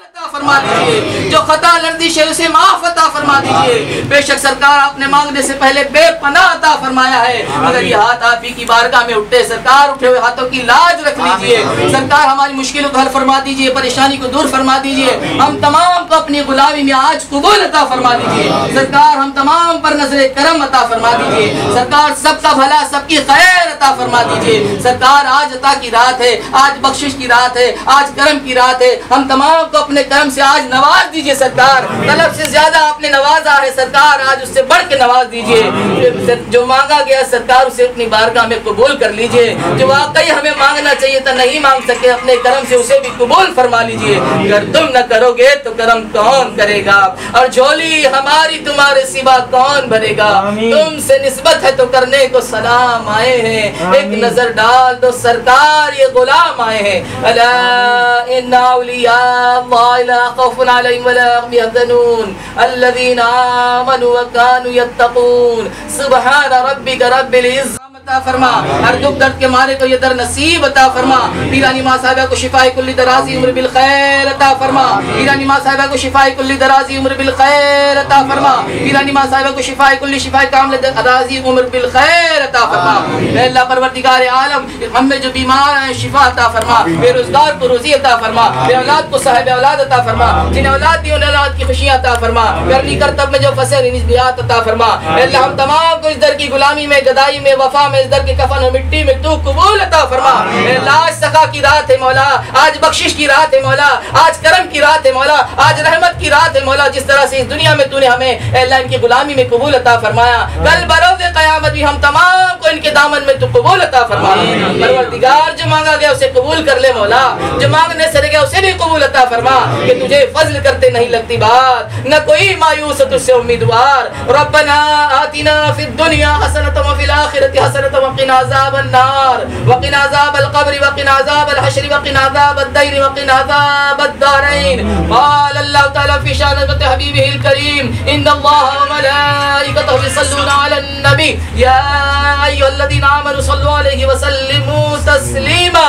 अता फरमा दीजिए, जो खता लर्जिश है उसे माफ अता फरमा दीजिए। बेशक सरकार आपने मांगने से पहले बेपनाह अता फरमाया है, अगर ये हाथ आप ही की बारगाह में उठते सरकार, उठे हुए हाथों की लाज रख लीजिए। सरकार हमारी मुश्किलों को हल फरमा दीजिए, परेशानी को दूर फरमा दीजिए। हम तमाम को अपनी गुलामी में आज कबूल अता फरमा दीजिए। सरकार हम तमाम पर नजरे करम अता फरमा दीजिए। सरकार सबका भला सबकी खैर अता फरमा दीजिए। सरकार आज अता की रात है, आज बख्शिश की रात है, आज करम की रात है। हम तमाम को अपने करम से आज नवाज दीजिए। सरकार तलब से ज्यादा आपने नवाजा है, सरकार आज उससे बढ़ के नवाज दीजिए। जो मांगा गया सरकार उसे अपनी बारगाह में कबूल कर लीजिए। जो वाकई हमें मांगना चाहिए था नहीं मांग सके, अपने करम से उसे भी कबूल फरमा लीजिए। अगर तुम न करोगे तो करम कौन करेगा, और झोली हमारी तुम्हारे सिवा कौन भरेगा। तुमसे निस्बत है तो करने को सलाम आए हैं, एक नजर डाल दो सरकार ये गुलाम आए हैं। अला इन्ना औलिया अल्लाह ला खौफुन अलैहिम वला हुम यहज़नून अल्लज़ीना आमनू व कानू यत्तक़ून सुब्हान रब्बिका रब्बिल इज़्ज़ति अता फरमा। हर दुख दर्द के मारे को ये दर नसीब अता फरमा। पीरानी माँ साहिबा को शिफाए कुल्ली दराजी उम्र बिल खैर अता फरमा। पीरानी माँ साहिबा को शिफाए कुल्ली दराजी उम्र बिल खैर अता फरमा। पीरानी माँ साहिबा को शिफाए कुल्ली शिफाए कामिल दराजी उम्र बिल खैर अता फरमा। अल्लाह परवरदिगार आलम हम में जो बीमार हैं शिफा अता फरमा, बेरोजगार को रोजी अता फरमा, औलाद को साहिब औलाद अता फरमा, जिन्हें औलाद दी उन्हें औलाद की खुशियाँ अता फरमा, करनी करतब में जो फंसे निस्बियात अता फरमा। अल्लाह हम तमाम को इस दर की गुलामी में, गदाई में, वफा में, इस दर के कफन और मिट्टी में तू कबूल अता फरमा। आज सखा की रात है मौला, आज बख्शिश की रात है मौला, आज करम की रात है मौला, आज रहमत की रात है मौला। जिस तरह से इस दुनिया में तूने हमें अल्लाह इनकी गुलामी में कबूल अता फरमाया, कल बरोज़े क़यामत भी हम तमाम को इनके दामन में तू कबूल अता फरमा। परवरदिगार जो मांगा गया उसे कबूल कर ले मौला, जो मांगने से रह गया उसे भी कबूल अता फरमा। कि तुझे फजल करते नहीं लगती बात, न कोई मायूस तुझसे उम्मीदवार। रब्बना आतिना फिद दुनिया हसनतम व फिल आखिरति हसनतम व क़िना अज़ाबन नार व क़िना अज़ाबल क़ब्र व क़िना अज़ाबल हश्र व क़िना अज़ाबद दैर व क़िना अज़ाबद दारैन। क़ाल अल्लाहु तआला फ़ी शान हबीबिहिल करीम इन्नल्लाह व मलाइकतहु युसल्लूना अलन नबी या अय्युहल्लज़ीना आमनू सल्लु अलैहि व सल्लिमू तस्लीमा।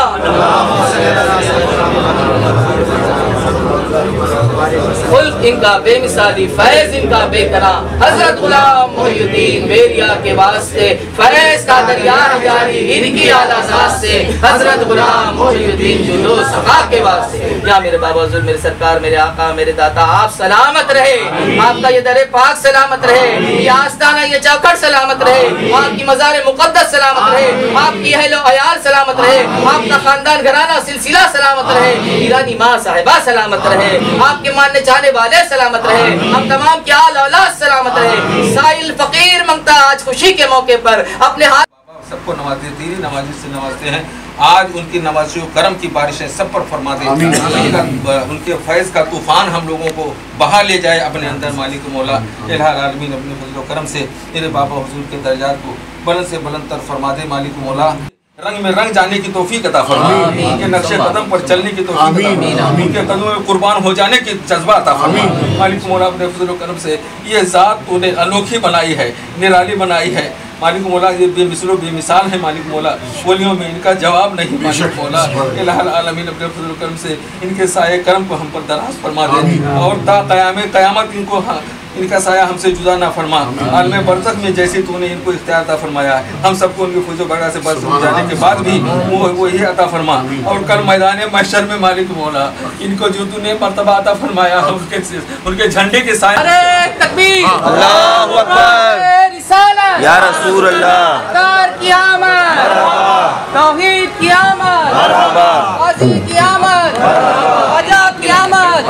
खुल्क इनका बेमिसाली, फैज इनका बेकरा, हजरत गुलाम मोहिउद्दीन बेरिया के वास्ते फैज का दरिया जारी इनकी आला सास से, हजरत गुलाम मोहिउद्दीन जुलूस सखा के वास्ते। या मेरे बाबा हुजूर, मेरे सरकार, मेरे आका, मेरे दाता, आप सलामत रहे, आपका ये दरे पाक सलामत रहे, ये आस्ताना ये चौखट सलामत रहे, आपकी मज़ार मुक़द्दस सलामत रहे, आपकी अहलो अयाल सलामत रहे, आपका खानदान घराना सिलसिला सलामत रहे, ईरानी माँ साहिबा सलामत रहे, आपके मानने चाहने वाले सलामत रहे, हम तमाम की आल औलाद सलामत रहे। साइल फकीर मंगता आज खुशी के मौके पर अपने हाथ सबको नवाजे, दीनी नवाजी से नवाजते हैं। आज उनकी नवाजी करम की बारिशें सब पर फरमा दे, उनके फैज़ का तूफ़ान हम लोगों को बहा ले जाए अपने अंदर। मालिक मौला इलाही आलमीन अपने फज़ल व करम से मेरे बाबा हुजूर के दर्जात को बुलंद से बुलंद तर फरमा दे। मालिक मौला रंग में रंग जाने की तौफीक अता फरमा, उनके नक्शे कदम पर चलने की तौफीक अता फरमा, उनके कदमों में कुर्बान हो जाने की जज्बा अता फरमा। मालिक मौला अपने फज़ल व करम से ये ज़ात तूने अनोखी बनाई है, निराली बनाई है। मालिक मौला ये बेमिसलो बेमिसाल है। मालिक मौला बोलियों में इनका जवाब नहीं। मालिक मौला इलाही आलमीन अपने फज़ल व करम से इनके साये करम को हम पर दराज फरमा दे, और ता क़यामत इनको इनका साया हमसे जुदा ना फरमा। आलम बरज़ख में जैसे तूने इनको इख्तियार अता फरमाया, हम सबको उनके फौज़ बरक़ा से बर्स हो जाने के बाद भी वो ही अता फरमा। और कल मैदान महशर में मालिक मौला इनको जो तूने मर्तबा अता फरमाया, उनके झंडे के साए तकबीर, अल्लाहु अकबर, रिसालत या रसूल अल्लाह, की आमद, तौहीद की आमद, ग़ाज़ी की आमद, ख़वाजा की आमद,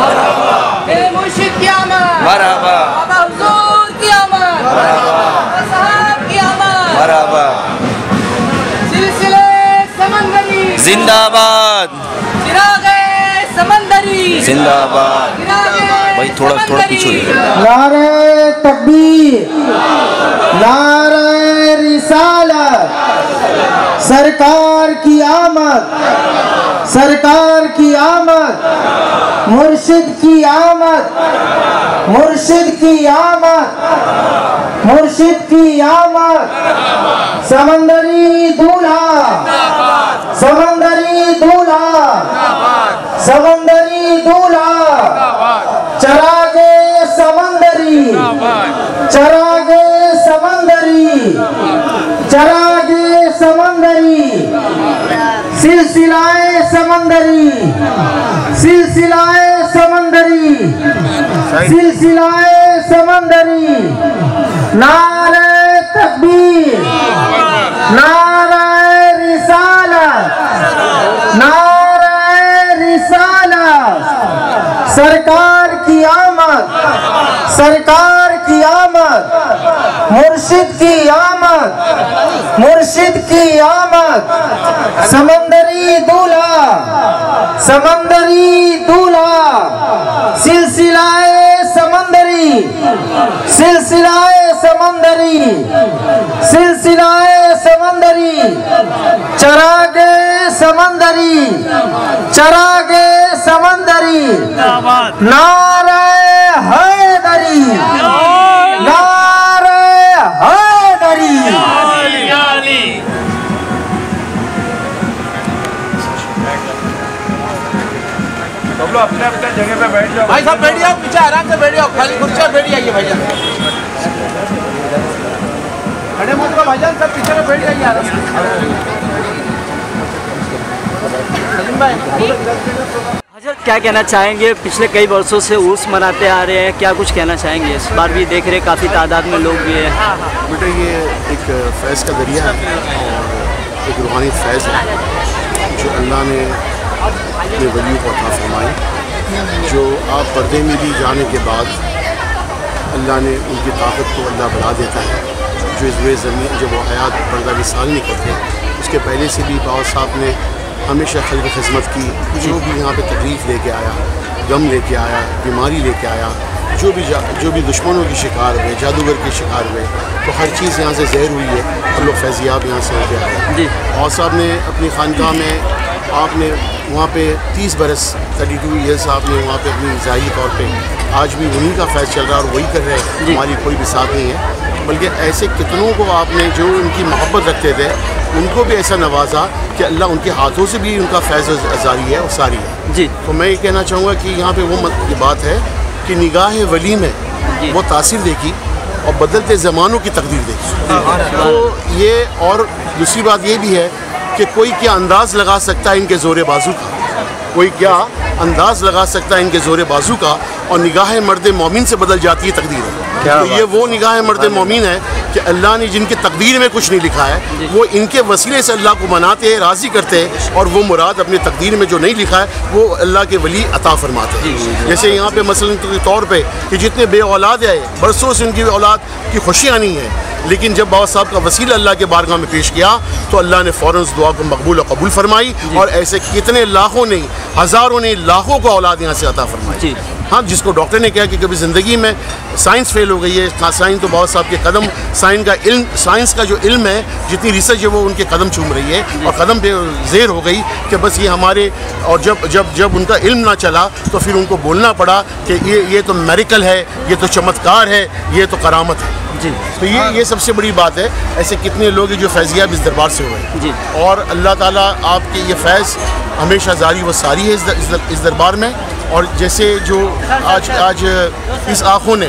मेरे मुर्शिद की आमद, मरहबा, बाबा हुजूर की आमद, साहब की आमद, मरहबा, सिलसिले समंदरी जिंदाबाद, चिरागे समंदरी जिंदाबाद। भाई थोड़ा पीछे। नारे तकबीर, नारे रिसालत, सरकार की आमद, सरकार की आमद, मुर्शिद की आमद, मुर्शिद की आमद, मुर्शिद की आमद। समंदरी दूल्हा, समंदरी दूल्हा, समंदरी दूल्हा। चरागे समंदरी, चरागे समंदरी, चरागे समंदरी, सिलसिलाए समंदरी, सिलसिलाए समंदरी, सिलसिलाए समंदरी, नारे तकबीर, नारे रिसालत, नारे रिसालत, सरकार की आमद, सरकार की आमद, मुर्शिद की आमद, मुर्शिद की आमद, समंदरी दूल्हा, समंदरी दूल्हा, सिलसिलाए समंदरी, सिलसिलाए समंदरी, सिलसिलाए समंदरी, चरागे समंदरी, चरागे समंदरी, नारे हैदरी, नारे हैदरी। अपने अपने जगह पे बैठ जाओ भाई साहब, बैठ जाओ पीछे, आराम से बैठ जाओ, खाली कुर्सी पर बैठ जाइए भाईजान, खड़े मत रहो भाईजान, सब पीछे में बैठ जाइए आराम से। हजरत क्या कहना चाहेंगे? पिछले कई वर्षों से उर्स मनाते आ रहे हैं, क्या कुछ कहना चाहेंगे? इस बार भी देख रहे काफ़ी तादाद में लोग भी हैं। बेटा ये एक फैज़ का दरिया है और एक रूहानी फैज़ है जो अल्लाह ने अपने वलियों को अता फरमाई, जो आप पर्दे में भी जाने के बाद अल्लाह ने उनकी ताकत को अल्लाह बढ़ा देता है। जो इस वे ज़मीन जब वो हयात पर्दा विसाल नहीं करते, उसके पहले से भी बाबा साहब ने हमेशा खल्क़ खिदमत की। जो भी यहाँ पे तकलीफ़ लेके आया, गम लेके आया, बीमारी लेके आया, जो भी दुश्मनों की शिकार हुए, जादूगर के शिकार हुए, तो हर चीज़ यहाँ से ज़हर हुई है और लोग फैज़ियाब यहाँ से होके आए। बाबा साहब ने अपनी खानकाह में आपने वहाँ पे 30 बरस 32 ईयर्स आपने वहाँ पे अपनी ज़ाहिरी तौर पे, आज भी उन्हीं का फैज़ चल रहा है और वही कर रहे हैं, हमारी कोई भी साथ नहीं है। बल्कि ऐसे कितनों को आपने जो उनकी मोहब्बत रखते थे उनको भी ऐसा नवाजा कि अल्लाह उनके हाथों से भी उनका फैज़ जारी है और सारी है जी। तो मैं ये कहना चाहूँगा कि यहाँ पे वो ये बात है कि निगाह वली में वो तासीर देखी और बदलते ज़मानों की तकदीर देखी। तो ये और दूसरी बात ये भी है कि कोई क्या अंदाज़ लगा सकता है इनके ज़ोरे बाजू का, कोई क्या अंदाज़ लगा सकता है इनके ज़ोरे बाजू का, और निगाह मर्द मोमिन से बदल जाती है तकदीर। तो ये वो निगाह मर्द मोमिन है कि अल्लाह ने जिनकी तकदीर में कुछ नहीं लिखा है वो इनके वसीले से अल्लाह को मनाते हैं, राज़ी करते हैं, और वो मुराद अपनी तकदीर में जो नहीं लिखा है वो अल्लाह के वली अता फरमाते हैं। जैसे यहाँ पे मसलन के तौर पे कि जितने बे औलाद आए, बरसों से उनकी औलाद की खुशियाँ नहीं है, लेकिन जब बाबा साहब का वसीला अल्लाह के बारगाह में पेश किया तो अल्लाह ने फ़ौरन उस दुआ को मकबूल और कबूल फरमाई, और ऐसे कितने लाखों ने, हज़ारों ने, लाखों को औलाद यहाँ से अता फरमाई। हाँ, जिसको डॉक्टर ने कहा कि कभी ज़िंदगी में साइंस फेल हो गई है, साइंस तो बाबा साहब के कदम, साइंस का जो इल्म है, जितनी रिसर्च है वो उनके कदम चूम रही है और कदम पे ज़ेर हो गई कि बस ये हमारे, और जब उनका इल्म ना चला तो फिर उनको बोलना पड़ा कि ये तो मेरिकल है, ये तो चमत्कार है, ये तो करामत है जी। तो ये सबसे बड़ी बात है। ऐसे कितने लोग हैं जो फैज़ियाब इस दरबार से हुए जी, और अल्लाह ताला आपके ये फैज़ हमेशा जारी व सारी है इस दरबार में। और जैसे जो आज इस आँखों ने,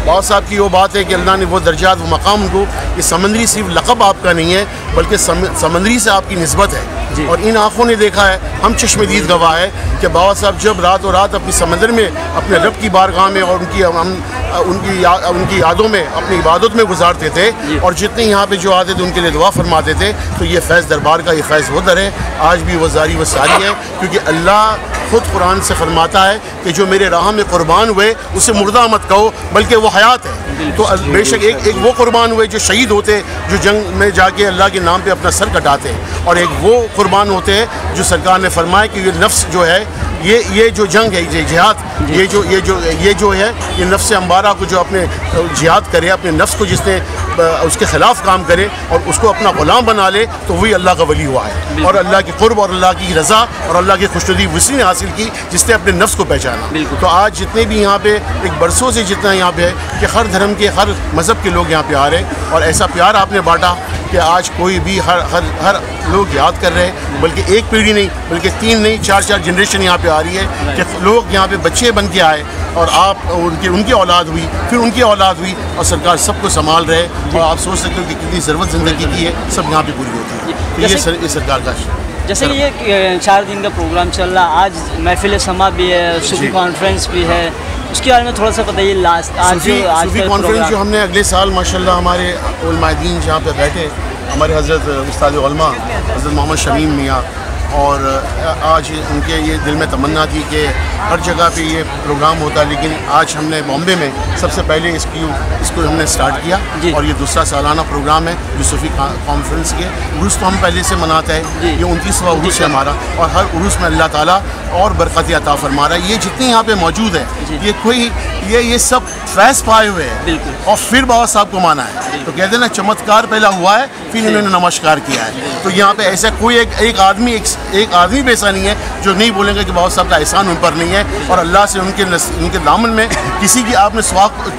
बाबा साहब की वो बात है कि अल्लाह ने वो दर्जात, वो मकाम उनको, ये समंदरी सिर्फ लक़ब आपका नहीं है बल्कि समंदरी से आपकी निस्बत है। और इन आँखों ने देखा है, हम चश्मदीद गवाह है कि बाबा साहब जब रात अपनी समंदर में अपने रब की बारगाह में और उनकी यादों में, अपनी इबादत में गुजारते थे, और जितने यहाँ पे जो आते थे उनके लिए दुआ फरमाते थे, तो ये फैज़ दरबार का ये फैज़ वो दर है, आज भी वो जारी व सारी है। क्योंकि अल्लाह खुद कुरान से फरमाता है कि जो मेरे राह में कुर्बान हुए उसे मुर्दा मत कहो बल्कि वो हयात है। तो बेशक एक वो कुर्बान हुए जो शहीद होते, जो जंग में जाके अल्लाह के नाम पे अपना सर कटाते हैं, और एक वो कुर्बान होते हैं जो सरकार ने फरमाया कि ये नफ्स जो है, ये जो जंग है, ये जिहाद, ये जो है, ये नफ्स अम्बारा को जो अपने जिहाद करे, अपने नफ्स को जिसने उसके ख़िलाफ़ काम करे और उसको अपना ग़ुलाम बना ले, तो वही अल्लाह का वली हुआ है। और अल्लाह की क़ुर्ब और अल्लाह की रज़ा और अल्लाह की खुशनुदी उसी ने हासिल की जिसने अपने नफ्स को पहचाना। तो आज जितने भी यहाँ पे एक बरसों से जितना यहाँ पे है कि हर धर्म के, हर मज़हब के लोग यहाँ पे आ रहे हैं, और ऐसा प्यार आपने बांटा कि आज कोई भी हर लोग याद कर रहे हैं, बल्कि एक पीढ़ी नहीं बल्कि 3 नहीं 4 जनरेशन यहाँ पे आ रही है कि लोग यहाँ पे बच्चे बन के आए और आप उनकी औलाद हुई, फिर उनकी औलाद हुई और सरकार सबको संभाल रहे और आप सोच सकते हो कि कितनी ज़रूरत ज़िंदगी की है, सब यहाँ पे पूरी होती है। तो ये सरकार का जैसे ये 4 दिन का प्रोग्राम चल रहा, आज महफिल समा भी है, सूफी कॉन्फ्रेंस भी है, उसके बारे में थोड़ा सा बताइए। लास्ट आज सूफी कॉन्फ्रेंस जो हमने अगले साल माशाल्लाह हमारे उलमाए-ए-दीन जहाँ पे बैठे, हमारे हज़रत उस्ताद उलमा हज़रत मोहम्मद शमीम मियाँ, और आज उनके ये दिल में तमन्ना थी कि हर जगह पे ये प्रोग्राम होता, लेकिन आज हमने बॉम्बे में सबसे पहले इसको हमने स्टार्ट किया और ये दूसरा सालाना प्रोग्राम है जो सूफी कॉन्फ्रेंस के। उर्स तो हम पहले से मनाते हैं, ये 29वां उर्स है हमारा, और हर उर्स में अल्लाह ताला और बरकत अता फरमा रहा है। ये जितने यहाँ पे मौजूद है ये सब फैज़ पाए हुए हैं और फिर बाबा साहब को माना है। तो कहते हैं ना, चमत्कार पहला हुआ है फिर इन्होंने नमस्कार किया है। तो यहाँ पे ऐसा कोई एक आदमी भी ऐसा नहीं है जो नहीं बोलेंगे कि बाबा साहब का एहसान उन पर नहीं है, और अल्लाह से उनके दामन में किसी की आपने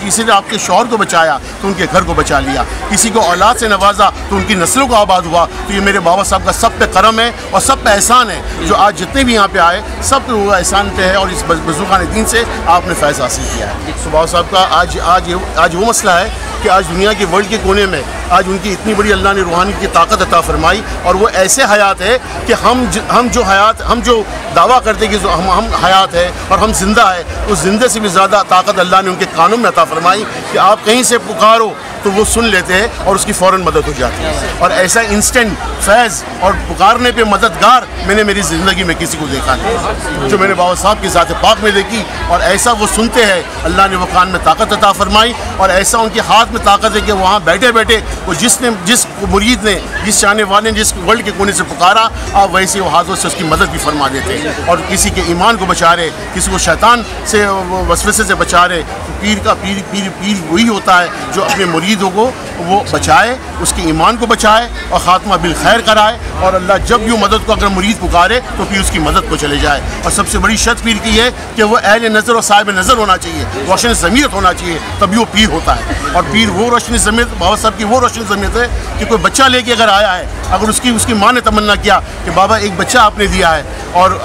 किसी ने आपके शौहर को बचाया तो उनके घर को बचा लिया, किसी को औलाद से नवाजा तो उनकी नस्लों को आबाद हुआ। तो ये मेरे बाबा साहब का सब पे करम है और सब पे एहसान है, जो आज जितने भी यहाँ पे आए सब पे वो एहसान पे है, और इस बुज़ुर्गान-ए-दीन से आपने फैज़ हासिल किया है। तो बाबा साहब का आज वो मसला है कि आज दुनिया के वर्ल्ड के कोने में आज उनकी इतनी बड़ी अल्लाह ने रूहानी की ताकत अता फरमाई, और वो ऐसे हयात है कि हम जो दावा करते कि हम हयात है और हम जिंदा है, उस जिंदे से भी ज़्यादा ताकत अल्लाह ने उनके कानून में अता फरमाई कि आप कहीं से पुकारो तो वो सुन लेते हैं और उसकी फ़ौरन मदद हो जाती है। और ऐसा इंस्टेंट फैज़ और पुकारने पे मददगार मैंने मेरी ज़िंदगी में किसी को देखा नहीं, जो मैंने बाबा साहब की ज़ात पाक में देखी। और ऐसा वो सुनते हैं, अल्लाह ने वो कान में ताकत अता फरमाई, और ऐसा उनके हाथ में ताकत है कि वहाँ बैठे बैठे वो जिस मुरीद ने, जिस चाहने वाले ने जिस वर्ल्ड के कोने से पुकारा, आप वैसे वो हाथों से उसकी मदद भी फरमा देते हैं, और किसी के ईमान को बचा रहे, किसी को शैतान से वसवसे से बचा रहे। पीर वही होता है जो अपने मुरीदों को वो बचाए, उसके ईमान को बचाए और ख़ात्मा बिल खैर कराए, और अल्लाह जब भी मदद को अगर मुरीद पुकारे तो फिर उसकी मदद को चले जाए। और सबसे बड़ी शर्त पीर की है कि वो अहले नज़र और साहिब नज़र होना चाहिए, रोशन ज़मीयत होना चाहिए, तभी वो पीर होता है। और पीर वो रोशनी ज़मीयत, बाबा साहब की वो रोशनी ज़मीयत है कि कोई बच्चा लेके अगर आया है, अगर उसकी माँ ने तमन्ना किया कि बाबा एक बच्चा आपने दिया है, और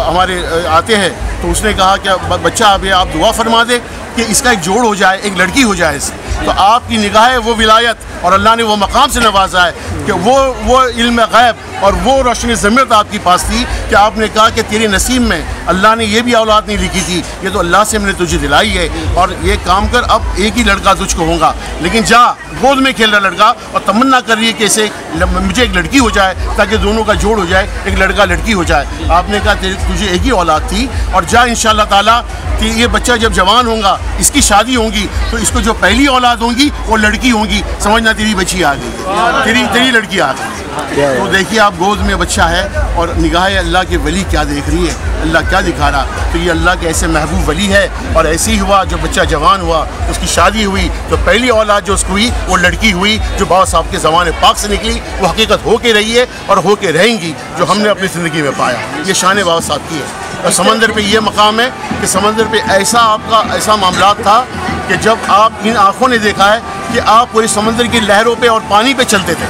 हमारे आते हैं तो उसने कहा कि बच्चा अभी आप दुआ फरमा दे कि इसका एक जोड़ हो जाए, एक लड़की हो जाए इससे, तो आपकी निगाह वो विलायत और अल्लाह ने वो मकाम से नवाजा है कि वो इल्म गैब और वो रोशनी ज़मीयत आपके पास थी कि आपने कहा कि तेरे नसीब में अल्लाह ने ये भी औलाद नहीं लिखी थी, ये तो अल्लाह से मैंने तुझे दिलाई है, और ये काम कर, अब एक ही लड़का तुझको होगा, लेकिन जा गोद में खेल रहा लड़का और तमन्ना कर रही है कि इसे मुझे एक लड़की हो जाए ताकि दोनों का जोड़ हो जाए, एक लड़का लड़की हो जाए। आपने कहा तुझे एक ही औलाद थी, और जा इंशाअल्लाह ताला कि ये बच्चा जब जवान होगा, इसकी शादी होगी, तो इसको जो पहली औलाद होंगी वो लड़की होंगी, समझना तेरी बच्ची आ गई, तेरी लड़की आ गई। तो देखिए आप गोद में बच्चा है और निगाह अल्लाह के वली क्या देख रही है, अल्लाह क्या दिखा रहा, तो ये अल्लाह के ऐसे महबूब वली है। और ऐसे ही हुआ, जब बच्चा जवान हुआ, उसकी शादी हुई, तो पहली औलाद जो उसको हुई वो लड़की हुई, जो बाबा साहब के ज़माने पाक से निकली, वो हकीकत हो के रही है और हो के रहेंगी, जो हमने अपनी ज़िंदगी में पाया। ये शान बाबा साहब की है। और समंदर पे ये मकाम है कि समंदर पे ऐसा मामला था कि जब आप इन आँखों ने देखा है कि आप पूरे समंदर की लहरों पे और पानी पे चलते थे,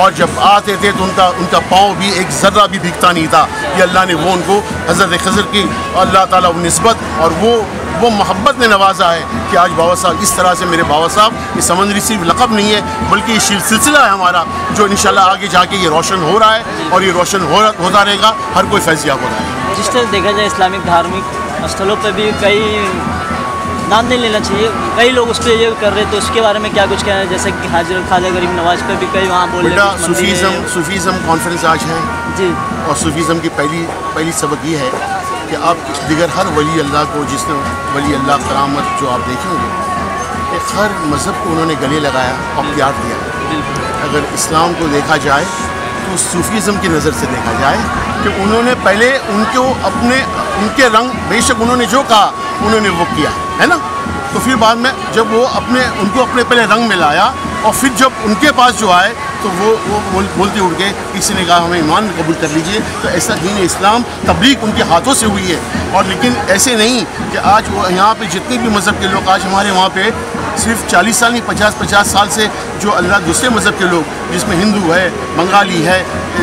और जब आते थे तो उनका पाँव भी एक ज़र्रा भी भीगता नहीं था। ये अल्लाह ने वो उनको हज़रत खज़र की अल्लाह ताला वो निस्बत और वो मोहब्बत ने नवाजा है कि आज बाबा साहब इस तरह से, मेरे बाबा साहब, ये समंदरी सिर्फ लक़ब नहीं है बल्कि ये सिलसिला है हमारा, जो इंशाल्लाह आगे जाके ये रोशन हो रहा है और ये रोशन होता रहेगा, हर कोई फैज़याब हो रहा है। जिस तरह देखा जाए इस्लामिक धार्मिक स्थलों पर भी कई नाम नहीं लेना चाहिए, कई लोग उस पर ये कर रहे हैं, तो उसके बारे में क्या कुछ कहना है? जैसे कि हज़रत ख्वाजा गरीब नवाज पर भी कई वहाँ बोल रहे हैं। सूफीज़म कॉन्फ्रेंस आज है जी, और सूफीज़म की पहली सबक ये है कि आप दिगर हर वली अल्लाह को, जिसने वली अल्लाह करामत जो आप देखेंगे, हर मज़हब को उन्होंने गले लगाया और प्यार दिया। अगर इस्लाम को देखा जाए तो सूफीज़म की नज़र से देखा जाए कि उन्होंने पहले उनके रंग, बेशक उन्होंने जो कहा उन्होंने वो किया है ना, तो फिर बाद में जब वो उनको अपने पहले रंग में लाया, और फिर जब उनके पास जो आए तो वो बोलते उड़ के किसी ने कहा हमें ईमान कबूल कर लीजिए। तो ऐसा दीन इस्लाम तबलीग उनके हाथों से हुई है। और लेकिन ऐसे नहीं कि आज वो यहाँ पे जितने भी मज़हब के लोग आज हमारे वहाँ पे सिर्फ 40 साल नहीं 50 साल से जो अल्लाह दूसरे मज़हब के लोग, जिसमें हिंदू है, बंगाली है,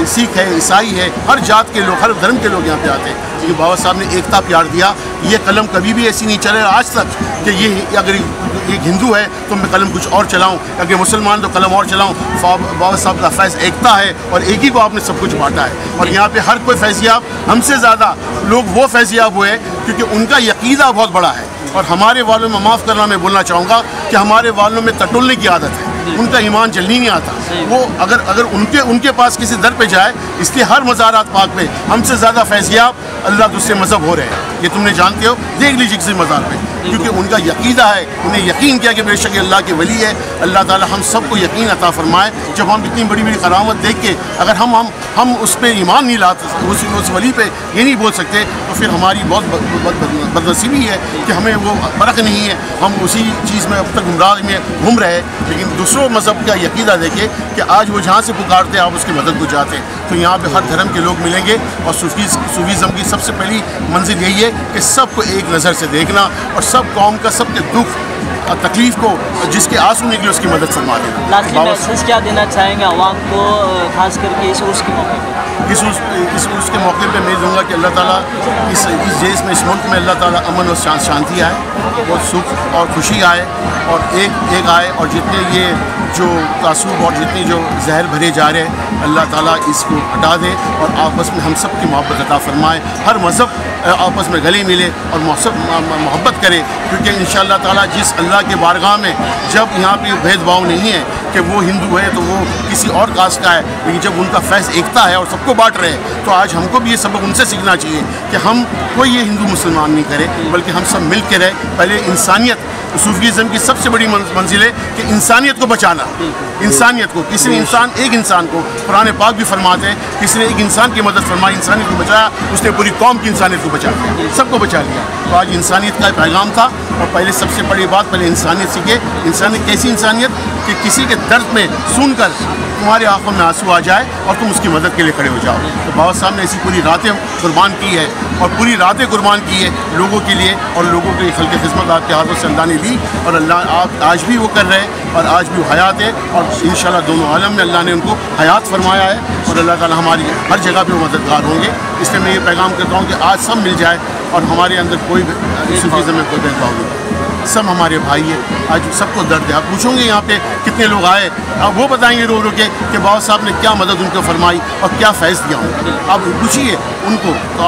सिख है, ईसाई है, हर जात के लोग, हर धर्म के लोग यहाँ पे आते हैं। क्योंकि बाबा साहब ने एकता प्यार दिया। ये कलम कभी भी ऐसी नहीं चले आज तक कि ये अगर एक हिंदू है तो मैं कलम कुछ और चलाऊँ, अगर मुसलमान तो कलम और चलाऊँ। बाबा साहब का फैज़ एकता है और एक ही को आपने सब कुछ बांटा है। और यहाँ पे हर कोई फैज़याब, हमसे ज़्यादा लोग वो फैज़याब हुए क्योंकि उनका यकीदा बहुत बड़ा है। और हमारे वालों में, माफ़ करना मैं बोलना चाहूँगा कि हमारे वालों में टटोलने की आदत है, उनका ईमान जल्दी नहीं आता। वो अगर उनके पास किसी दर पे जाए, इसलिए हर मज़ारात पाक में हमसे ज़्यादा फैज़याब अल्लाह दूसरे मज़हब हो रहे हैं। ये तुमने जानते हो, देख लीजिए किसी मज़ार पे, क्योंकि उनका यकीदा है, उन्हें यकीन किया कि बेशक अल्लाह के वली है। अल्लाह ताला हम सबको यकीन अता फरमाए। जब हम इतनी बड़ी बड़ी करामत देख के अगर हम उस पर ईमान नहीं लाते, उस वली पे ये नहीं बोल सकते, तो फिर हमारी बहुत बदनसीबी है कि हमें वो फ़र्क नहीं है, हम उसी चीज़ में अब तक गुमराह में घूम रहे हैं। लेकिन दूसरों मज़हब का यकीदा देखे कि आज वो जहाँ से पुकारते आप उसकी मदद को जाते हैं। तो यहाँ पे हर धर्म के लोग मिलेंगे और सूफीज़म की सबसे पहली मंजिल यही है कि सबको एक नज़र से देखना और सब कौम का, सबके दुख और तकलीफ़ को, जिसके आंसू निकले उसकी मदद फरमा देना। लास्ट में मैसेज क्या देना चाहेंगे आवाम को, खास करके इस उर्स के मौके पर? इस उर्स के मौके पे मैं दूँगा कि अल्लाह ताला इस देश में, इस मुल्क में अल्लाह ताला अमन और शांति आए, बहुत सुख और खुशी आए और एक आए। और जितने ये जो तासुब और जितने जो जहर भरे जा रहे हैं, अल्लाह ताला इसको हटा दे और आपस में हम सब की मोहब्बत अता फरमाए। हर मज़हब आपस में गले मिले और मोहब्बत करे, क्योंकि इंशाअल्लाह ताला जिस अल्लाह के बारगाह में जब यहाँ पे भेदभाव नहीं है कि वो हिंदू है तो वो किसी और कास्ट का है, लेकिन जब उनका फैज़ एकता है और सबको बांट रहे हैं, तो आज हमको भी ये सबक उनसे सीखना चाहिए कि हम कोई ये हिंदू मुसलमान नहीं करे, बल्कि हम सब मिल के रहे। पहले इंसानियत, सूफीज़म की सबसे बड़ी मंजिल है कि इंसानियत को बचाना, इंसानियत को, किसी इंसान, एक इंसान को, कुरान पाक भी फरमाते हैं, किसी ने एक इंसान की मदद फरमाई, इंसानियत को बचाया, उसने पूरी कौम की इंसानियत को बचा लिया, सबको बचा लिया। तो आज इंसानियत का पैगाम था और पहले सबसे बड़ी बात, पहले इंसानियत सीखे। इंसानियत कैसी इंसानियत कि किसी के दर्द में सुनकर तुम्हारे आंखों में आंसू आ जाए और तुम उसकी मदद के लिए खड़े हो जाओ। तो बाबा साहब ने ऐसी पूरी रातें कुर्बान की है और पूरी रातें कुर्बान की है लोगों के लिए, और लोगों के खल्क़ खिदमत आपके हाथों से अल्लाह ने दी और अल्लाह आप आज भी वो कर रहे हैं और आज भी वो हयात है और इंशाअल्लाह दोनों आलम में अल्लाह ने उनको हयात फरमाया है और अल्लाह ताला हमारी हर जगह पे वो मददगार होंगे। इसलिए मैं ये पैगाम करता हूँ कि आज सब मिल जाए और हमारे अंदर कोई सूफीज़म में कोई भेदभाव नहीं, सब हमारे भाई है। आज सबको दर्द है। आप पूछोगे यहाँ पे कितने लोग आए, आप वो बताएंगे रो रो के कि बाबा साहब ने क्या मदद उनको फरमाई और क्या फैज़ दिया उनको। आप पूछिए उनको तो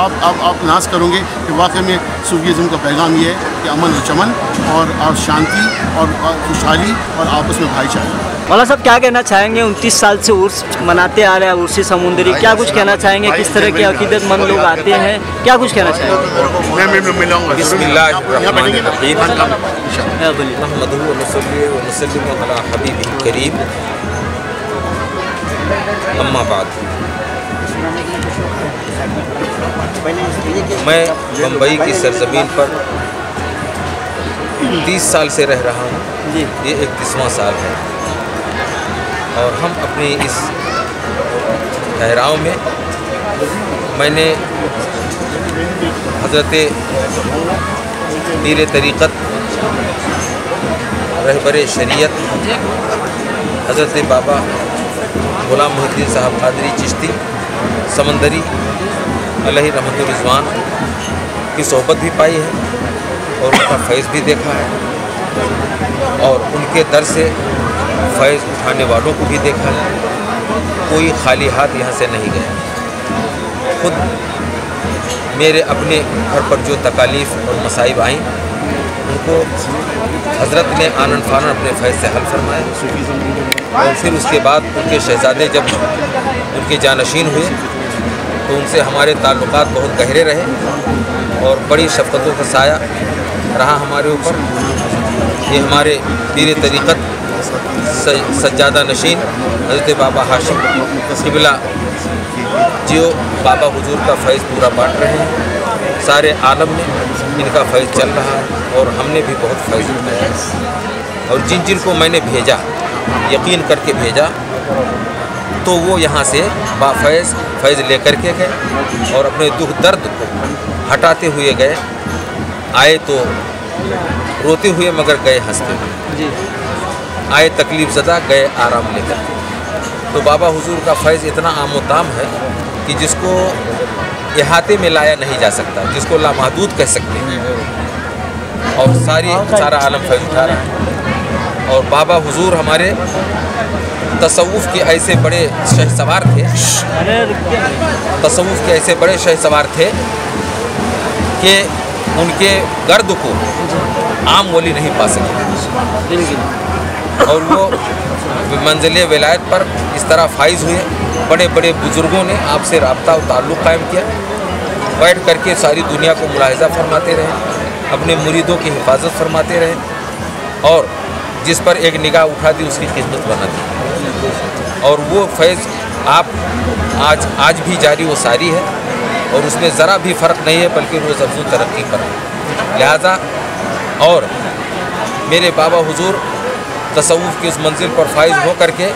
आप नाज करोगे कि वाकई में सूफीज़म का पैगाम ये है कि अमन और चमन और शांति और खुशहाली और आपस में भाईचारा। मौलाना साहब क्या कहना चाहेंगे? 29 साल से उर्स मनाते आ रहे हैं, उर्स समुंदरी, क्या कुछ कहना चाहेंगे? किस तरह के अकीदतमंद लोग आते हैं, क्या कुछ कहना चाहेंगे? मैं मिलाऊंगा। मैं बम्बई की सरजमीन पर 30 साल से रह रहा हूँ, ये 31वां साल है और हम अपने इस ठहराव में मैंने हज़रत पीर तरीक़त रहबर शरीयत हज़रत बाबा ग़ुलाम मुहिद्दीन साहब क़ादरी चिश्ती समंदरी अलैहि रहमतुर रिज़वान की सोहबत भी पाई है और उनका फैज़ भी देखा है और उनके दर से फैज़ उठाने वालों को भी देखा है। कोई खाली हाथ यहाँ से नहीं गया। खुद मेरे अपने घर पर जो तकालीफ़ और मसाइब आईं उनको हज़रत ने आनन फानन अपने फैज़ से हल फरमाया और फिर उसके बाद उनके शहज़ादे जब उनके जानशीन हुए तो उनसे हमारे ताल्लुकात बहुत गहरे रहे और बड़ी शफ़क़तों का साया रहा हमारे ऊपर। ये हमारे पीर तरीक़त सज्जादा नशीन हज़रत बाबा हाशिम क़िबला जो बाबा हुजूर का फैज़ पूरा बांट रहे हैं, सारे आलम में इनका फैज़ चल रहा है और हमने भी बहुत फैज़ उठाया है और जिन जिन को मैंने भेजा, यकीन करके भेजा, तो वो यहाँ से बाफैज़ फैज़ लेकर के गए और अपने दुख दर्द को हटाते हुए गए। आए तो रोते हुए मगर गए हंसते हुए। आए तकलीफ ज़दा गए आराम लेकर। तो बाबा हुजूर का फैज़ इतना आमोताम है कि जिसको इहाते में लाया नहीं जा सकता, जिसको लामहदूद कह सकते हैं, और सारा आलम फैज़ उठा रहा है। और बाबा हुजूर हमारे तसव्वुफ़ के ऐसे बड़े शहसवार थे, तसव्वुफ़ के ऐसे बड़े शहसवार थे कि उनके गर्द को आम वली नहीं पा सके, और वो मंजिल विलायत पर इस तरह फाइज हुए। बड़े बड़े बुज़ुर्गों ने आपसे रब्ता और ताल्लुक़ कायम किया, बैठ करके सारी दुनिया को मुलाहिज़ा फरमाते रहे, अपने मुरीदों की हिफाजत फरमाते रहे, और जिस पर एक निगाह उठा दी उसकी खिदमत बना दी। और वो फैज़ आप आज भी जारी वो सारी है, और उसमें ज़रा भी फ़र्क नहीं है, बल्कि रोज़ अफ़ज़ू तरक्की पर है। लिहाजा और मेरे बाबा हुजूर तसव्वुफ़ की उस मंजिल पर फाइज हो करके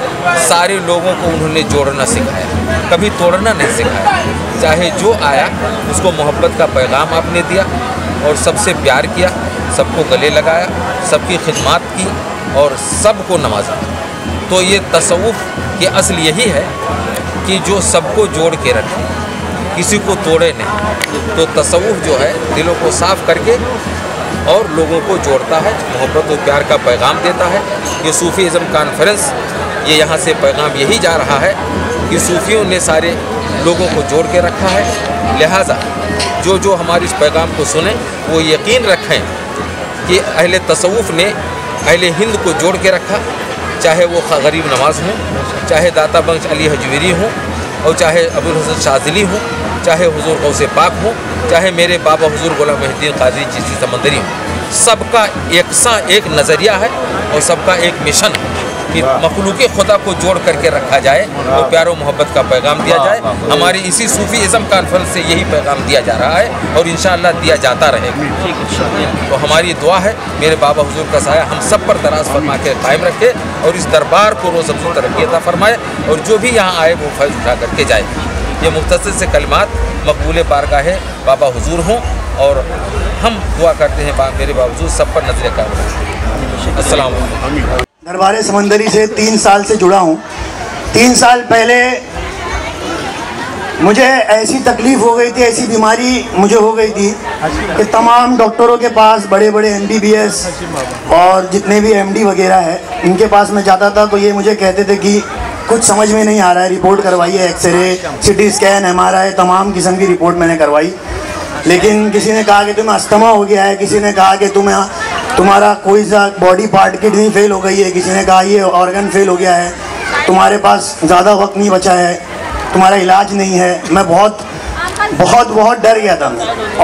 सारे लोगों को उन्होंने जोड़ना सिखाया, कभी तोड़ना नहीं सिखाया। चाहे जो आया उसको मोहब्बत का पैगाम आपने दिया, और सबसे प्यार किया, सबको गले लगाया, सबकी खिदमत की, और सबको नवाजा। तो ये तसव्वुफ़ की असल यही है कि जो सबको जोड़ के रखे, किसी को तोड़े नहीं। तो तसव्वुफ़ जो है दिलों को साफ़ करके और लोगों को जोड़ता है, मोहब्बत और प्यार का पैगाम देता है। ये सूफ़ीज़्म कॉन्फ्रेंस, ये यहाँ से पैगाम यही जा रहा है कि सूफ़ियों ने सारे लोगों को जोड़ के रखा है। लिहाजा जो हमारे इस पैगाम को सुने वो यकीन रखें कि अहले तसव्वुफ़ ने अहले हिंद को जोड़ के रखा, चाहे वो गरीब नवाज़ हों, चाहे दाता बख्श अली हजवेरी हों, और चाहे अबुल हसन शाज़िली हों, चाहे हुजूर गौसे पाक हों, चाहे मेरे बाबा हुजूर गुलाम मुहिद्दीन क़ादरी चिश्ती समंदरी हों। सबका एकसा एक नज़रिया है और सबका एक मिशन है कि मखलूक़ खुदा को जोड़ करके रखा जाए और प्यार और मोहब्बत का पैगाम दिया जाए। हमारी इसी सूफ़ीज़्म कॉन्फ्रेंस से यही पैगाम दिया जा रहा है और इंशाअल्लाह दिया जाता रहेगा। तो हमारी दुआ है मेरे बाबा हुजूर का साया हम सब पर दराज फरमा के कायम रखे, और इस दरबार को रोज़ अफ़ज़ू तरक्की अता फरमाए, और जो भी यहाँ आए वो फैज़ उठा करके जाए। ये मुख्तसर से कलिमात मकबूल बारगाह बाबा हुजूर हों, और हम दुआ करते हैं मेरे बाबा हुजूर सब पर नज़र काम रखें। अस्सलाम वालेकुम। दरबार समंदरी से 3 साल से जुड़ा हूँ। 3 साल पहले मुझे ऐसी तकलीफ़ हो गई थी, ऐसी बीमारी मुझे हो गई थी कि तमाम डॉक्टरों के पास, बड़े बड़े MBBS और जितने भी MD वगैरह है, इनके पास मैं जाता था तो ये मुझे कहते थे कि कुछ समझ में नहीं आ रहा है, रिपोर्ट करवाइए, एक्सरे, CT स्कैन, MRI, तमाम किस्म की रिपोर्ट मैंने करवाई। लेकिन किसी ने कहा कि तुम्हें अस्थमा हो गया है, किसी ने कहा कि तुम्हारा कोई सा बॉडी पार्ट, किडनी फेल हो गई है, किसी ने कहा ये ऑर्गन फेल हो गया है, तुम्हारे पास ज़्यादा वक्त नहीं बचा है, तुम्हारा इलाज नहीं है। मैं बहुत बहुत बहुत डर गया था,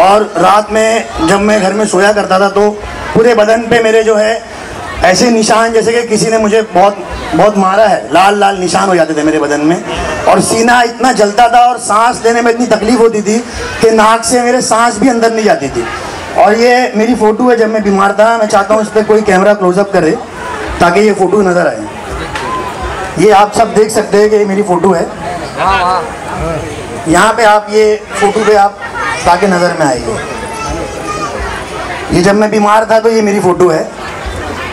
और रात में जब मैं घर में सोया करता था तो पूरे बदन पे मेरे जो है ऐसे निशान जैसे कि किसी ने मुझे बहुत बहुत मारा है, लाल लाल निशान हो जाते थे मेरे बदन में, और सीना इतना जलता था और सांस लेने में इतनी तकलीफ़ होती थी कि नाक से मेरे सांस भी अंदर नहीं जाती थी। और ये मेरी फ़ोटो है जब मैं बीमार था। मैं चाहता हूँ इस पर कोई कैमरा क्लोज़अप करे ताकि ये फ़ोटो नज़र आए। ये आप सब देख सकते हैं कि ये मेरी फ़ोटो है। यहाँ पे आप ये फ़ोटो पे आप ताकि नज़र में आएगी। ये जब मैं बीमार था तो ये मेरी फ़ोटो है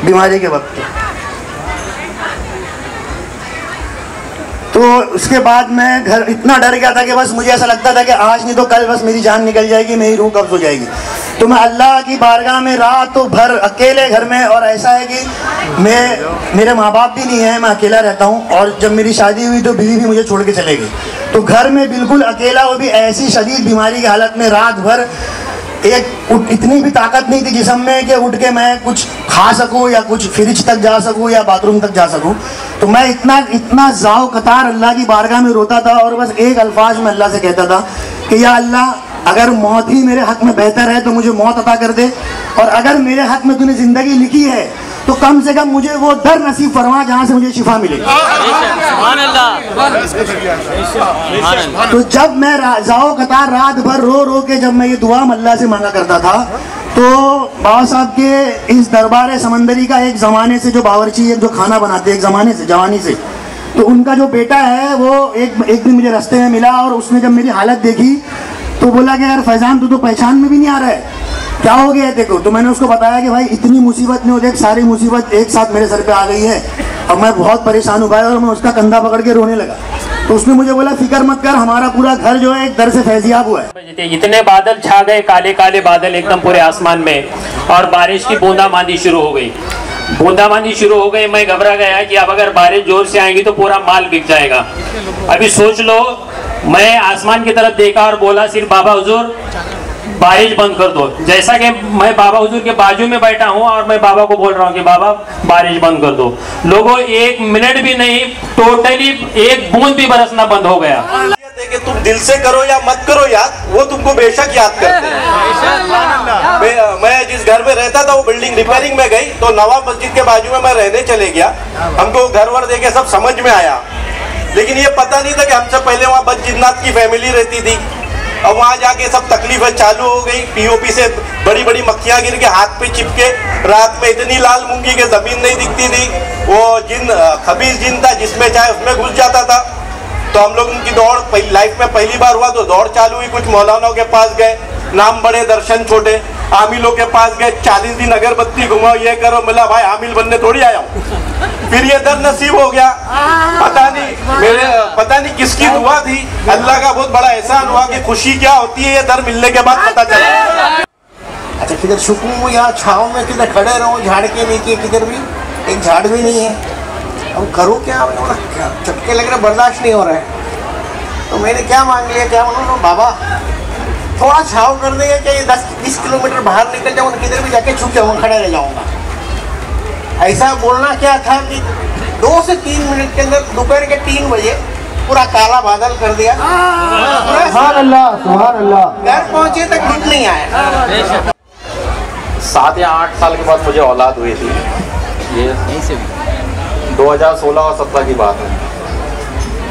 बीमारी के वक्त। तो उसके बाद मैं घर इतना डर गया था कि बस मुझे ऐसा लगता था कि आज नहीं तो कल बस मेरी जान निकल जाएगी, मेरी रूह कब्ज़ हो जाएगी। तो मैं अल्लाह की बारगाह में रातों भर अकेले घर में, और ऐसा है कि मेरे माँ बाप भी नहीं है, मैं अकेला रहता हूँ, और जब मेरी शादी हुई तो बीवी भी मुझे छोड़ के चले गई। तो घर में बिल्कुल अकेला, वो भी ऐसी शदीद बीमारी की हालत में, रात भर इतनी भी ताकत नहीं थी जिस्म में कि उठ के मैं कुछ खा सकूं या कुछ फ्रिज तक जा सकूं या बाथरूम तक जा सकूं। तो मैं इतना जाओ कतार अल्लाह की बारगाह में रोता था, और बस एक अल्फाज में अल्लाह से कहता था कि या अल्लाह, अगर मौत ही मेरे हक़ में बेहतर है तो मुझे मौत अता कर दे, और अगर मेरे हक़ में तूने ज़िंदगी लिखी है तो कम से कम मुझे वो दर नसीब फरमा जहाँ से मुझे शिफा मिले। तो जब मैं जाओ कतार रात भर रो रो के जब मैं ये दुआ अल्लाह से मांगा करता था, तो बाबा साहब के इस दरबार समंदरी का एक ज़माने से जो बावर्ची है, जो खाना बनाते हैं एक ज़माने से, जवानी से, तो उनका जो बेटा है वो एक दिन मुझे रास्ते में मिला, और उसने जब मेरी हालत देखी तो बोला कि यार फैज़ान तू तो पहचान में भी नहीं आ रहा है, क्या हो गया है देखो। तो मैंने उसको बताया कि भाई इतनी मुसीबत नहीं हो, देख सारी मुसीबत एक साथ मेरे सर पे आ गई है और मैं बहुत परेशान हूँ भाई। और मैं उसका कंधा पकड़ के रोने लगा। तो उसने मुझे बोला फिक्र मत कर, हमारा पूरा घर जो है एक दर से फैजियाब हुआ है। इतने बादल छा गए, काले काले बादल एकदम पूरे आसमान में, और बारिश की बूंदाबांदी शुरू हो गई। बूंदाबांदी शुरू हो गई, मैं घबरा गया कि अब अगर बारिश जोर से आएगी तो पूरा माल बिक जाएगा। अभी सोच लो, मैं आसमान की तरफ देखा और बोला सिर्फ बाबा हुजूर बारिश बंद कर दो। जैसा कि मैं बाबा हुजूर के बाजू में बैठा हूँ और मैं बाबा को बोल रहा हूँ कि बाबा बारिश बंद कर दो। लोगों, एक मिनट भी नहीं, टोटली एक बूंद भी बरसना बंद हो गया। कि तुम दिल से करो या मत करो याद, वो तुमको बेशक याद करते हैं। मैं जिस घर में रहता था वो बिल्डिंग रिपेयरिंग में गई, तो नवाब मस्जिद के बाजू में मैं रहने चले गया। हमको घर वर देके सब समझ में आया, लेकिन ये पता नहीं था कि हमसे पहले वहाँ बद जिन्नात की फैमिली रहती थी। अब वहाँ जाके सब तकलीफें चालू हो गई। पीओपी से बड़ी बड़ी मक्खियाँ गिर के हाथ पे चिपके, रात में इतनी लाल मूंगी के जमीन नहीं दिखती थी। वो जिन खबीज जिन था, जिसमें चाहे उसमें घुस जाता था। तो हम लोग उनकी दौड़ लाइफ में पहली बार हुआ, तो दौड़ चालू हुई। कुछ मौलानाओं के पास गए, नाम बड़े दर्शन छोटे, आमिलों के पास गए, 40 दिन अगरबत्ती घुमाओ, ये करो। मिला भाई आमिल बनने थोड़ी आया हूँ। फिर ये दर नसीब हो गया। पता नहीं किसकी दुआ थी, अल्लाह का बहुत बड़ा एहसान हुआ कि खुशी क्या होती है ये दर मिलने के बाद पता चला। अच्छा, किधर सुकून यहाँ छाँव में किधर खड़े रहो, झाड़ के नीचे किधर भी एक झाड़ भी नहीं है। अब करूँ क्या, चटके लग रहे, बर्दाश्त नहीं हो रहा है। तो मैंने क्या मांग लिया, क्या बोलो बाबा थोड़ा छाँव कर देंगे, चाहिए 10-20 किलोमीटर बाहर निकल जाऊँ, किधर भी जाके छुप जाऊँगा, खड़े रह जाऊँगा। ऐसा बोलना क्या था कि 2 से 3 मिनट के अंदर दोपहर के 3 बजे पूरा काला बादल कर दिया। सुभान अल्लाह, सुभान अल्लाह। घर पहुँचे तक धूप नहीं आया। 7 या 8 साल के बाद मुझे औलाद हुई थी। ये 2016 और 17 की बात है।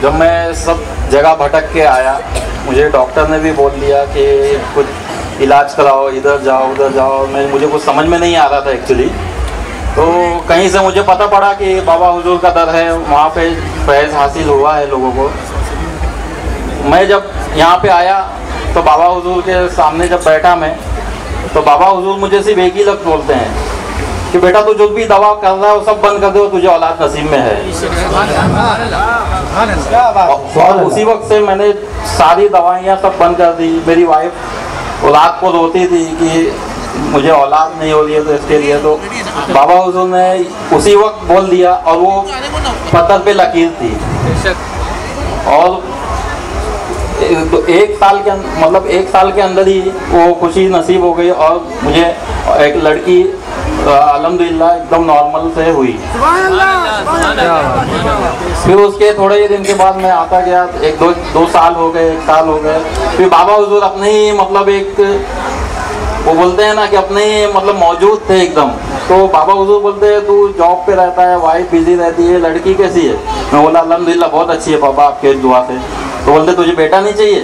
जब मैं सब जगह भटक के आया, मुझे डॉक्टर ने भी बोल दिया कि कुछ इलाज कराओ, इधर जाओ उधर जाओ। मुझे कुछ समझ में नहीं आ रहा था एक्चुअली। तो कहीं से मुझे पता पड़ा कि बाबा हुजूर का दर है, वहाँ पे फैज़ हासिल हुआ है लोगों को। मैं जब यहाँ पे आया तो बाबा हुजूर के सामने जब बैठा मैं, तो बाबा हुजूर मुझे सिर्फ एक ही लफ्ज़ बोलते हैं कि बेटा तू जो भी दवा कर रहा है वो सब बंद कर दो, तुझे औलाद नसीब में है। और उसी वक्त से मैंने सारी दवाइयाँ सब बंद कर दी। मेरी वाइफ औलाद को रोती थी कि मुझे औलाद नहीं हो रही है, तो इसके लिए तो बाबा हुजूर ने उसी वक्त बोल दिया। और वो पत्थर पे लकीर थी। और तो 1 साल के अंदर ही वो खुशी नसीब हो गई और मुझे एक लड़की अल्हम्दुलिल्लाह एकदम नॉर्मल से हुई। फिर उसके थोड़े ही दिन के बाद मैं आता गया, 1-2 साल हो गए, 1 साल हो गए। फिर बाबा हुजूर अपने ही एक वो बोलते हैं ना कि अपने ही मौजूद थे एकदम। तो बाबा हुजूर बोलते हैं तू जॉब पे रहता है, वाइफ बिजी रहती है, लड़की कैसी है? मैं बोला अल्हम्दुलिल्लाह बहुत अच्छी है बाबा आपके दुआ से। तो बोलते तुझे बेटा नहीं चाहिए?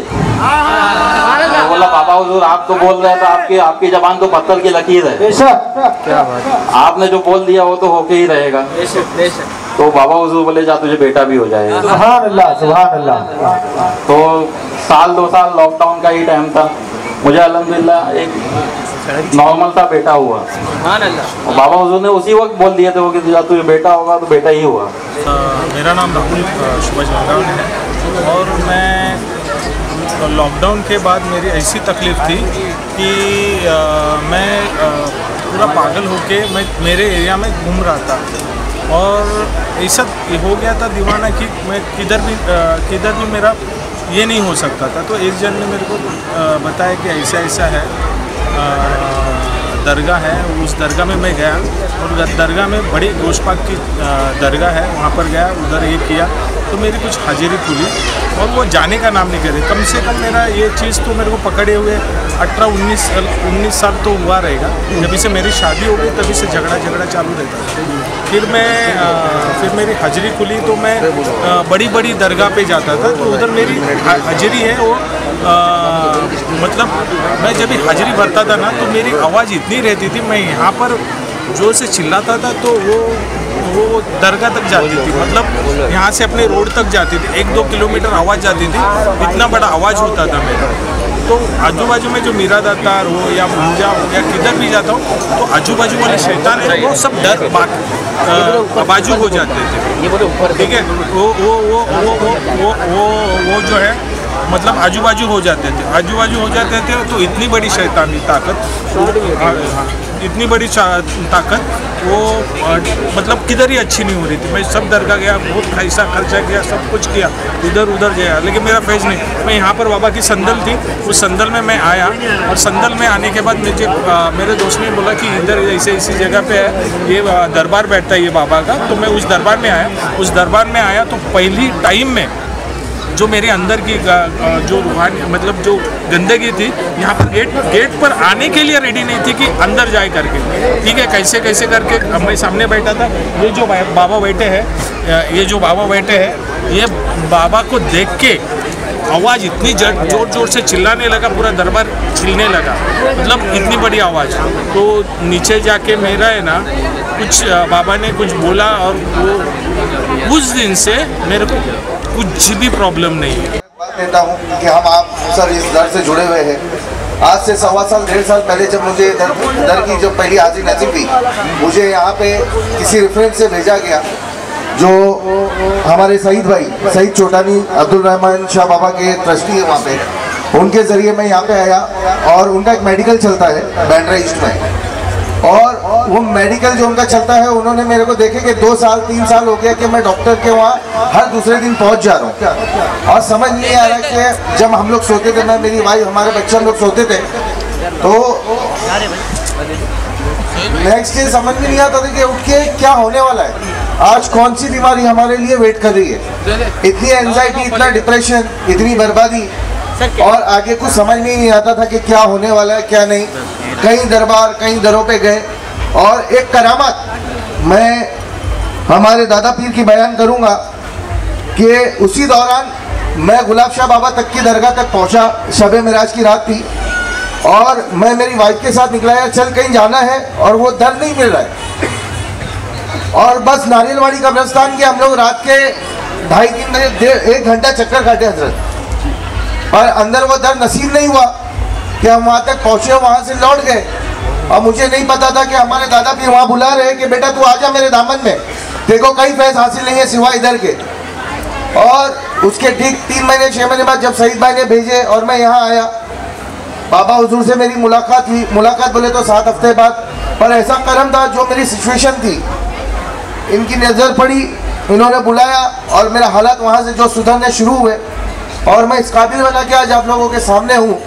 मैं बोला बाबा हुजूर आप तो बोल रहे थे, आपकी जबान तो पत्थर की लकीर है। क्या बात, आपने जो बोल दिया वो तो होके ही रहेगा। तो बाबा हुजूर बोले जा तुझे बेटा भी हो जाएगा। सुभान अल्लाह, सुभान अल्लाह। तो 1-2 साल लॉकडाउन का ही टाइम था, मुझे अल्हम्दुलिल्लाह एक नॉर्मल सा बेटा हुआ। और बाबा हुजूर ने उसी वक्त बोल दिया था कि तुझे बेटा होगा तो बेटा ही हुआ। मेरा नाम राहुल सुभाष नारायण है और मैं लॉकडाउन के बाद मेरी ऐसी तकलीफ़ थी कि मैं पूरा पागल होके मैं मेरे एरिया में घूम रहा था और ऐसा हो गया था दीवाना कि मैं किधर भी मेरा ये नहीं हो सकता था। तो एक जन ने मेरे को बताया कि ऐसा ऐसा है, दरगाह है। उस दरगाह में मैं गया और दरगाह में बड़ी गोश्तपाक की दरगाह है, वहाँ पर गया, उधर ये किया तो मेरी कुछ हाजिरी खुली और वो जाने का नाम नहीं करे। कम से कम मेरा ये चीज़ तो मेरे को पकड़े हुए 18-19 साल तो हुआ रहेगा। जब से मेरी शादी हो गई तभी से झगड़ा चालू रहता था। फिर मेरी हाजिरी खुली तो मैं बड़ी बड़ी दरगाह पे जाता था। तो उधर मेरी हाजिरी है वो मैं जब भी हाजिरी भरता था ना तो मेरी आवाज़ इतनी रहती थी, मैं यहाँ पर जोर से चिल्लाता था तो वो दरगाह तक जाती थी, यहाँ से अपने रोड तक जाती थी, 1-2 किलोमीटर आवाज़ जाती थी, इतना बड़ा आवाज़ होता था मेरा। तो आजू बाजू में जो मीरा दातार हो या मुंजा हो या किधर भी जाता हूँ तो आजू बाजू वाले शैतान है वो सब डर बाजू हो जाते थे, ठीक है। वो जो है मतलब आजू बाजू हो जाते थे, तो इतनी बड़ी शैतानी ताकत, इतनी बड़ी ताकत वो मतलब किधर ही अच्छी नहीं हो रही थी। मैं सब दरगाह गया, बहुत पैसा खर्चा किया, सब कुछ किया, इधर उधर गया, लेकिन मेरा फैज नहीं। मैं यहाँ पर बाबा की संदल थी, उस संदल में मैं आया और संदल में आने के बाद मुझे मेरे दोस्त ने बोला कि इधर ऐसे इसी जगह पे है ये दरबार बैठता है ये बाबा का। तो मैं उस दरबार में आया तो पहली टाइम में जो मेरे अंदर की जो रूहानी मतलब जो गंदगी थी, यहाँ पर गेट पर आने के लिए रेडी नहीं थी कि अंदर जाए करके, ठीक है। कैसे करके मैं सामने बैठा था, ये जो बाबा बैठे हैं ये बाबा को देख के आवाज़ इतनी जोर से चिल्लाने लगा, पूरा दरबार चिल्लाने लगा, मतलब इतनी बड़ी आवाज़। तो नीचे जाके मेरा है ना कुछ बाबा ने कुछ बोला और वो उस दिन से मेरे को कुछ भी प्रॉब्लम नहीं है। बात देता हूँ कि हम आप सर इस दर से जुड़े हुए हैं। आज से 1.25 साल 1.5 साल पहले जब मुझे दर की जो पहली हाजिरी नसीब हुई, मुझे यहाँ पे किसी रेफरेंस से भेजा गया, जो हमारे सईद चोटानी अब्दुल रहमान शाह बाबा के ट्रस्टी है वहाँ पे, उनके ज़रिए मैं यहाँ पे आया और उनका एक मेडिकल चलता है बैंड्रा ईस्ट में, और वो मेडिकल जो उनका चलता है उन्होंने मेरे को देखे कि 2 साल 3 साल हो गया कि मैं डॉक्टर के वहाँ हर दूसरे दिन पहुँच जा रहा हूँ, और समझ नहीं आ रहा कि जब हम लोग सोते थे, मैं मेरी वाइफ हमारे बच्चे हम लोग सोते थे, तो नेक्स्ट डे समझ में नहीं आता था कि उठ के क्या होने वाला है, आज कौन सी बीमारी हमारे लिए वेट कर रही है। इतनी एंजाइटी, इतना डिप्रेशन, इतनी बर्बादी, और आगे कुछ समझ में ही नहीं आता था कि क्या होने वाला है क्या नहीं। कई दरों पे गए, और एक करामत मैं हमारे दादा पीर की बयान करूंगा कि उसी दौरान मैं गुलाब शाह बाबा तक की दरगाह तक पहुंचा, शब मिराज की रात थी, और मैं मेरी वाइफ के साथ निकला है, चल कहीं जाना है, और वो दर नहीं मिल रहा है, और बस नारियलवाड़ी कब्रिस्तान के हम लोग रात के 2:30-3 बजे 1 घंटा चक्कर काटे हजरत, और अंदर वो दर नसीब नहीं हुआ कि हम वहाँ तक पहुँचे, वहाँ से लौट गए। और मुझे नहीं पता था कि हमारे दादा भी वहाँ बुला रहे कि बेटा तू आजा मेरे दामन में, देखो कई फैज़ हासिल नहीं है सिवाय इधर के। और उसके ठीक 3 महीने 6 महीने बाद जब सईद भाई ने भेजे और मैं यहाँ आया, बाबा हुजूर से मेरी मुलाकात हुई। मुलाकात बोले तो 7 हफ्ते बाद, पर ऐसा करम था जो मेरी सिचुएशन थी, इनकी नज़र पड़ी, इन्होंने बुलाया और मेरा हालात वहाँ से जो सुधरने शुरू हुए, और मैं इस काबिल बना के आज आप लोगों के सामने हूँ।